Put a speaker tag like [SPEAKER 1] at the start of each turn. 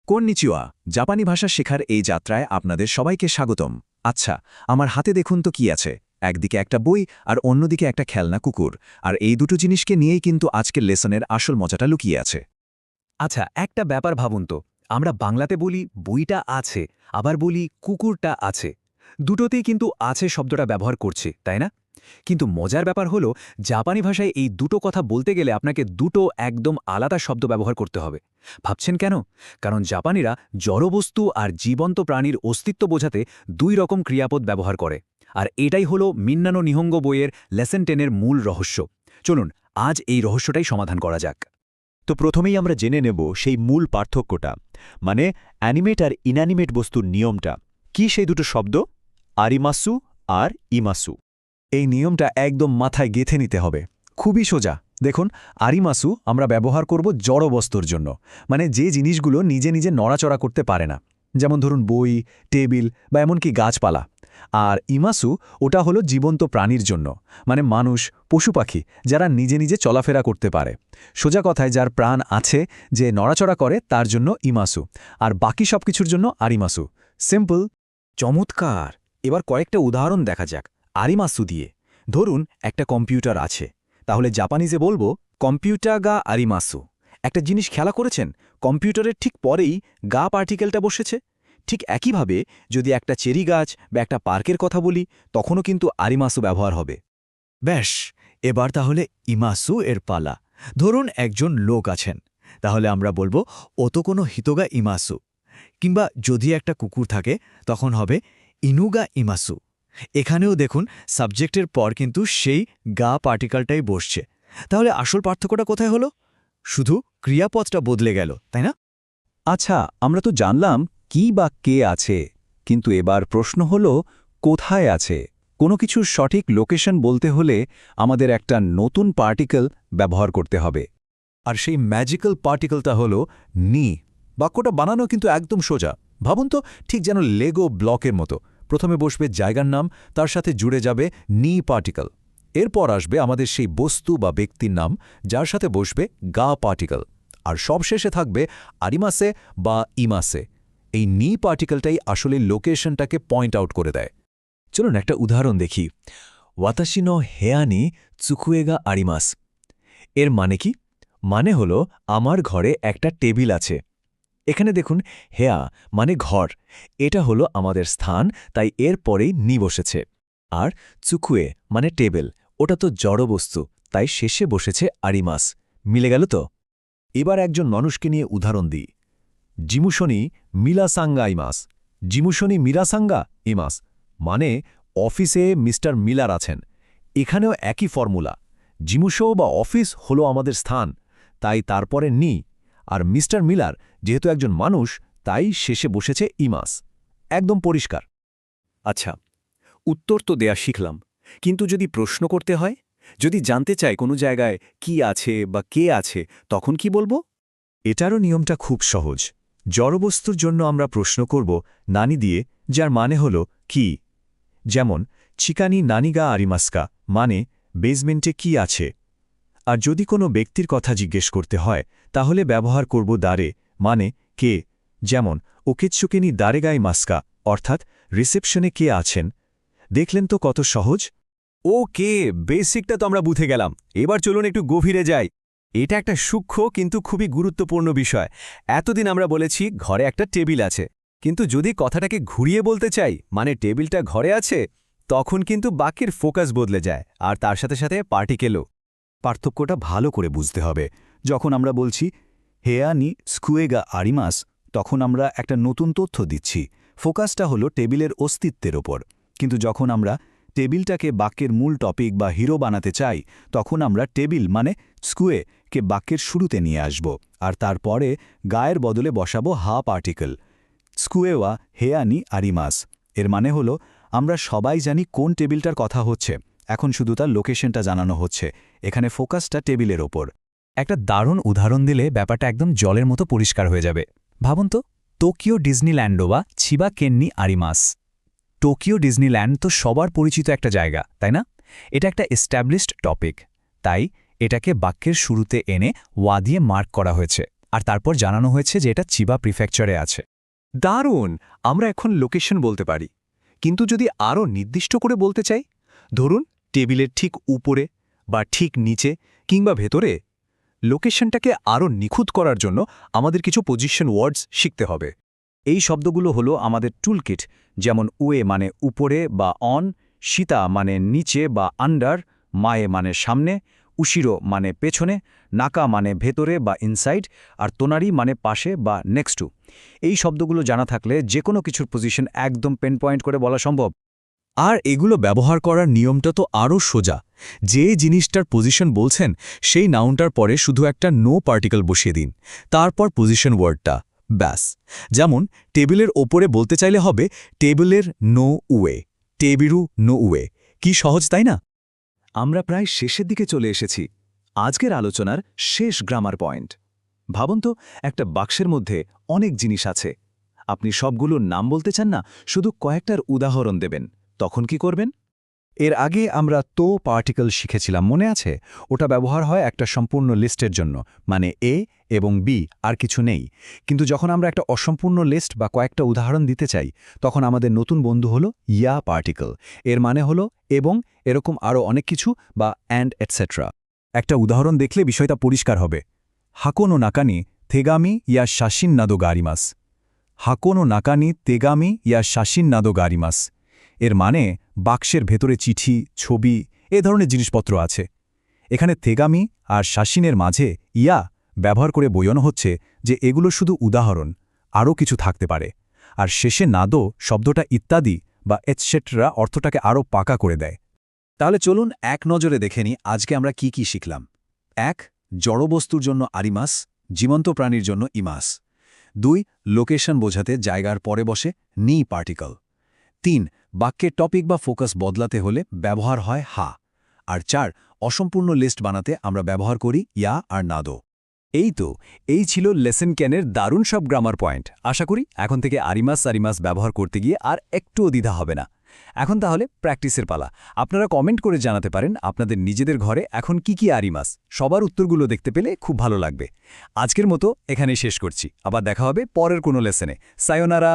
[SPEAKER 1] Konnichiwa, জাপানি ভাষা শেখার এই যাত্রায় আপনাদের সবাইকে স্বাগতম। আচ্ছা, আমার হাতে দেখুন তো কি আছে। একদিকে একটা বই আর অন্যদিকে একটা খেলনা কুকুর, আর এই দুটো জিনিসকে নিয়েই কিন্তু আজকের লেসনের আসল মজাটা লুকিয়ে আছে।
[SPEAKER 2] আচ্ছা, একটা ব্যাপার ভাবুন তো, আমরা বাংলাতে বলি বইটা আছে, আবার বলি কুকুরটা আছে। দুটোতেই কিন্তু আছে শব্দটা ব্যবহার করছি, তাই না? কিন্তু মজার ব্যাপার হলো, জাপানি ভাষায় এই দুটো কথা বলতে গেলে আপনাকে দুটো একদম আলাদা শব্দ ব্যবহার করতে হবে। ভাবছেন কেন? কারণ জাপানিরা জড়বস্তু আর জীবন্ত প্রাণীর অস্তিত্ব বোঝাতে দুই রকম ক্রিয়াপদ ব্যবহার করে। আর এটাই হলো মিন্নানো নিহঙ্গ বইয়ের লেসন 10-এর মূল রহস্য। চলুন, আজ এই রহস্যটাই সমাধান করা যাক।
[SPEAKER 3] তো প্রথমেই আমরা জেনে নেব সেই মূল পার্থক্যটা, মানে অ্যানিমেট আর ইনঅ্যানিমেট বস্তুর নিয়মটা। কি সেই দুটো শব্দ? আরিমাসু আর ইমাসু।
[SPEAKER 1] এই নিয়মটা একদম মাথায় গেঁথে নিতে হবে। খুবই সোজা। দেখুন, আরিমাসু আমরা ব্যবহার করব জড় বস্তুর জন্য, মানে যে জিনিসগুলো নিজে নিজে নড়াচড়া করতে পারে না, যেমন ধরুন বই, টেবিল বা এমনকি গাছপালা। আর ইমাসু ওটা হলো জীবন্ত প্রাণীর জন্য, মানে মানুষ, পশু পাখি যারা নিজে নিজে চলাফেরা করতে পারে। সোজা কথায় যার প্রাণ আছে, যে নড়াচড়া করে, তার জন্য ইমাসু। আর বাকি সব কিছুর জন্য আরিমাসু। সিম্পল।
[SPEAKER 2] চমৎকার! এবার কয়েকটা উদাহরণ দেখা যাক আরিমাসু দিয়ে। ধরুন একটা কম্পিউটার আছে, তাহলে জাপানিজে বলবো কম্পিউটার গা আরিমাসু। একটা জিনিস খেলা করেছেন, কম্পিউটারের ঠিক পরেই গা পার্টিকেলটা বসেছে। ঠিক একইভাবে যদি একটা চেরি গাছ বা একটা পার্কের কথা বলি, তখনও কিন্তু আরিমাসু ব্যবহার হবে।
[SPEAKER 4] ব্যাস, এবার তাহলে ইমাসু এর পালা। ধরুন একজন লোক আছেন, তাহলে আমরা বলবো ওতো কোনো হিতোগা ইমাসু। কিংবা যদি একটা কুকুর থাকে, তখন হবে ইনুগা ইমাসু। এখানেও দেখুন সাবজেক্টের পর কিন্তু সেই গা পার্টিকেলটাই বসছে। তাহলে আসল পার্থক্যটা কোথায় হলো? শুধু ক্রিয়াপদটা বদলে গেল, তাই না?
[SPEAKER 1] আচ্ছা, আমরা তো জানলাম কি বা কে আছে, কিন্তু এবার প্রশ্ন হলো কোথায় আছে। কোনো কিছুর সঠিক লোকেশন বলতে হলে আমাদের একটা নতুন পার্টিকেল ব্যবহার করতে হবে।
[SPEAKER 5] আর সেই ম্যাজিক্যাল পার্টিকেলটা হলো নি। বাক্যটা বানানো কিন্তু একদম সোজা। ভাবুন তো, ঠিক যেন লেগো ব্লকের মতো। প্রথমে বসবে জায়গার নাম, তার সাথে জুড়ে যাবে নি পার্টিকেল। এরপর আসবে আমাদের সেই বস্তু বা ব্যক্তির নাম, যার সাথে বসবে গা পার্টিকেল। আর সবশেষে থাকবে আরিমাসে বা ইমাসে। এই নি পার্টিকেলটাই আসলে লোকেশনটাকে পয়েন্ট আউট করে দেয়।
[SPEAKER 1] চলুন একটা উদাহরণ দেখি। ওয়াতাশিনো হেয়ানি চুকুয়েগা আরিমাস। এর মানে কি? মানে হলো আমার ঘরে একটা টেবিল আছে। এখানে দেখুন, হেয়া মানে ঘর, এটা হলো আমাদের স্থান, তাই এর পরেই নি বসেছে। আর চুকুয়ে মানে টেবিল, ওটা তো জড়বস্তু, তাই শেষে বসেছে আরিমাস। মিলে গেল তো?
[SPEAKER 5] এবার একজন মানুষকে নিয়ে উদাহরণ দিই। জিমুশনি মিলাসাঙ্গা ইমাস। জিমুশনি মিরাসাঙ্গা ইমাস মানে অফিসে মিস্টার মিলার আছেন। এখানেও একই ফর্মুলা। জিমুশো বা অফিস হলো আমাদের স্থান, তাই তারপরে নি। আর মিস্টার মিলার যেহেতু একজন মানুষ, তাই শেষে বসেছে ইমাস। একদম পরিষ্কার।
[SPEAKER 2] আচ্ছা, উত্তর তো দেয়া শিখলাম, কিন্তু যদি প্রশ্ন করতে হয়, যদি জানতে চাই কোনো জায়গায় কি আছে বা কে আছে, তখন কি বলবো?
[SPEAKER 1] এটারও নিয়মটা খুব সহজ। জড়বস্তুর জন্য আমরা প্রশ্ন করব নানি দিয়ে, যার মানে হল কি। যেমন চিকানি নানিগা আরিমাস্কা, মানে বেসমেন্টে কি আছে। আর যদি কোনো ব্যক্তির কথা জিজ্ঞেস করতে হয়, তাহলে ব্যবহার করব দারে, মানে কে। যেমন ওকেৎসুকেনি দারেগাই মাস্কা, অর্থাৎ রিসেপশনে কে আছেন। দেখলেন তো কত সহজ?
[SPEAKER 2] ওকে, বেসিকটা তো আমরা বুঝে গেলাম। এবার চলুন একটু গভীরে যাই। এটা একটা সূক্ষ্ম কিন্তু খুবই গুরুত্বপূর্ণ বিষয়। এতদিন আমরা বলেছি ঘরে একটা টেবিল আছে, কিন্তু যদি কথাটাকে ঘুরিয়ে বলতে চাই, মানে টেবিলটা ঘরে আছে, তখন কিন্তু বাক্যের ফোকাস বদলে যায়, আর তার সাথে সাথে পার্টিকেলও।
[SPEAKER 4] পার্থক্যটা ভালো করে বুঝতে হবে। যখন আমরা বলছি হেয়া নি স্কুয়েগা আরিমাস, তখন আমরা একটা নতুন তথ্য দিচ্ছি। ফোকাসটা হলো টেবিলের অস্তিত্বের ওপর। কিন্তু যখন আমরা টেবিলটাকে বাক্যের মূল টপিক বা হিরো বানাতে চাই, তখন আমরা টেবিল মানে স্কুয়ে কে বাক্যের শুরুতে নিয়ে আসব, আর তারপরে গায়ের বদলে বসাবো হা পার্টিকেল। স্কুয়েওয়া হেয়ানি আরিমাস। এর মানে হলো আমরা সবাই জানি কোন টেবিলটার কথা হচ্ছে, এখন শুধু তার লোকেশনটা জানানো হচ্ছে। এখানে ফোকাসটা টেবিলের ওপর।
[SPEAKER 1] একটা দারুণ উদাহরণ দিলে ব্যাপারটা একদম জলের মতো পরিষ্কার হয়ে যাবে। ভাবুন তো, টোকিও ডিজনিল্যান্ড বা চিবা কেন্নি আরিমাস। টোকিও ডিজনিল্যান্ড তো সবার পরিচিত একটা জায়গা, তাই না? এটা একটা এস্টাবলিশড টপিক, তাই এটাকে বাক্যের শুরুতে এনে ওয়া দিয়ে মার্ক করা হয়েছে।
[SPEAKER 4] আর তারপর জানানো হয়েছে যে এটা চিবা প্রিফেকচারে আছে।
[SPEAKER 2] দারুণ! আমরা এখন লোকেশন বলতে পারি। কিন্তু যদি আরও নির্দিষ্ট করে বলতে চাই, ধরুন টেবিলের ঠিক উপরে বা ঠিক নিচে কিংবা ভেতরে, লোকেশনটাকে আরও নিখুঁত করার জন্য আমাদের কিছু পজিশন ওয়ার্ডস শিখতে হবে।
[SPEAKER 4] এই শব্দগুলো হলো আমাদের টুলকিট, যেমন উয়ে মানে উপরে বা অন, সীতা মানে নিচে বা আন্ডার, মায়ে মানে সামনে, উশিরো মানে পেছনে, নাকা মানে ভেতরে বা ইনসাইড, আর তোনারি মানে পাশে বা নেক্সট টু। এই শব্দগুলো জানা থাকলে যে কোনো কিছুর পজিশন একদম পেন পয়েন্ট করে বলা সম্ভব।
[SPEAKER 5] আর এগুলো ব্যবহার করার নিয়মটা তো আরও সোজা। যে জিনিসটার পজিশন বলছেন সেই নাউনটার পরে শুধু একটা নো পার্টিকেল বসিয়ে দিন, তারপর পজিশন ওয়ার্ডটা, ব্যাস। যেমন টেবিলের ওপরে বলতে চাইলে হবে টেবিলের নো উয়ে, টেবিরু নো উয়ে। কি সহজ, তাই না?
[SPEAKER 2] আমরা প্রায় শেষের দিকে চলে এসেছি, আজকের আলোচনার শেষ গ্রামার পয়েন্ট। ভাবুন তো, একটা বাক্সের মধ্যে অনেক জিনিস আছে। আপনি সবগুলোর নাম বলতে চান না, শুধু কয়েকটার উদাহরণ দেবেন। তখন কি করবেন?
[SPEAKER 4] এর আগে আমরা তো পার্টিকেল শিখেছিলাম, মনে আছে? ওটা ব্যবহার হয় একটা সম্পূর্ণ লিস্টের জন্য, মানে এ এবং বি, আর কিছু নেই। কিন্তু যখন আমরা একটা অসম্পূর্ণ লিস্ট বা কয়েকটা উদাহরণ দিতে চাই, তখন আমাদের নতুন বন্ধু হলো ইয়া পার্টিকেল। এর মানে হলো এবং, এরকম আরও অনেক কিছু, বা অ্যান্ড এটসেট্রা। একটা উদাহরণ দেখলে বিষয়টা পরিষ্কার হবে। হাকোনো নাকানি থেগামি ইয়া শাসিন নাদো গারিমাস। হাকোনো নাকানি তেগামি ইয়া শাসিন নাদো গারিমাস। এর মানে বাক্সের ভেতরে চিঠি, ছবি, এ ধরনের জিনিসপত্র আছে। এখানে তেগামি আর শাসিনের মাঝে ইয়া ব্যবহার করে বোঝানো হচ্ছে যে এগুলো শুধু উদাহরণ, আরও কিছু থাকতে পারে। আর শেষে নাদো শব্দটা ইত্যাদি বা এটসেট্রা অর্থটাকে আরও পাকা করে দেয়। তাহলে চলুন এক নজরে দেখে নিই আজকে আমরা কি কি শিখলাম। ১. জড়বস্তুর জন্য আরিমাস, জীবন্ত প্রাণীর জন্য ইমাস। ২. লোকেশন বোঝাতে জায়গার পরে বসে নি পার্টিকেল। ৩. বাক্যের টপিক বা ফোকাস বদলাতে হলে ব্যবহার হয় হা। আর ৪. অসম্পূর্ণ লিস্ট বানাতে আমরা ব্যবহার করি ইয়া আর নাদো। এই ছিল লেসন ক্যানের দারুণ সব গ্রামার পয়েন্ট। আশা করি এখন থেকে আরিমাস ব্যবহার করতে গিয়ে আর একটুও দ্বিধা হবে না। এখন তাহলে প্র্যাকটিসের পালা। আপনারা কমেন্ট করে জানাতে পারেন আপনাদের নিজেদের ঘরে এখন কি আরিমাস। সবার উত্তরগুলো দেখতে পেলে খুব ভালো লাগবে। আজকের মতো এখানেই শেষ করছি, আবার দেখা হবে পরের কোনো লেসনে। সায়োনারা।